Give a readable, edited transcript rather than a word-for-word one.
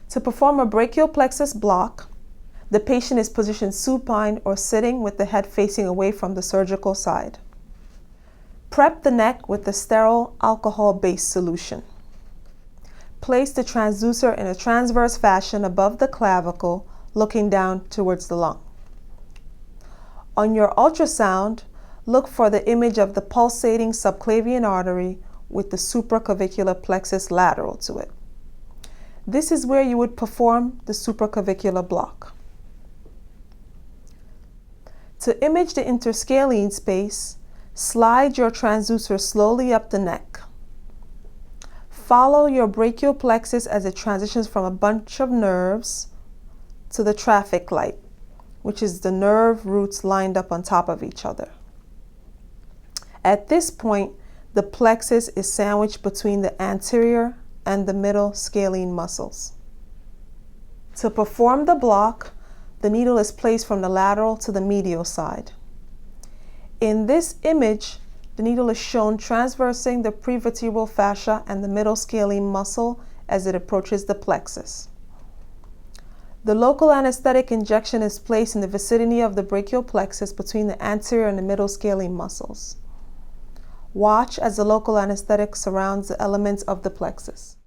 To perform a brachial plexus block, the patient is positioned supine or sitting with the head facing away from the surgical side. Prep the neck with a sterile alcohol-based solution. Place the transducer in a transverse fashion above the clavicle, looking down towards the lung. On your ultrasound, look for the image of the pulsating subclavian artery with the supraclavicular plexus lateral to it. This is where you would perform the supraclavicular block. To image the interscalene space, slide your transducer slowly up the neck. Follow your brachial plexus as it transitions from a bunch of nerves to the traffic light, which is the nerve roots lined up on top of each other. At this point, the plexus is sandwiched between the anterior and the middle scalene muscles. To perform the block, the needle is placed from the lateral to the medial side. In this image, the needle is shown transversing the prevertebral fascia and the middle scalene muscle as it approaches the plexus. The local anesthetic injection is placed in the vicinity of the brachial plexus between the anterior and the middle scalene muscles. Watch as the local anesthetic surrounds the elements of the plexus.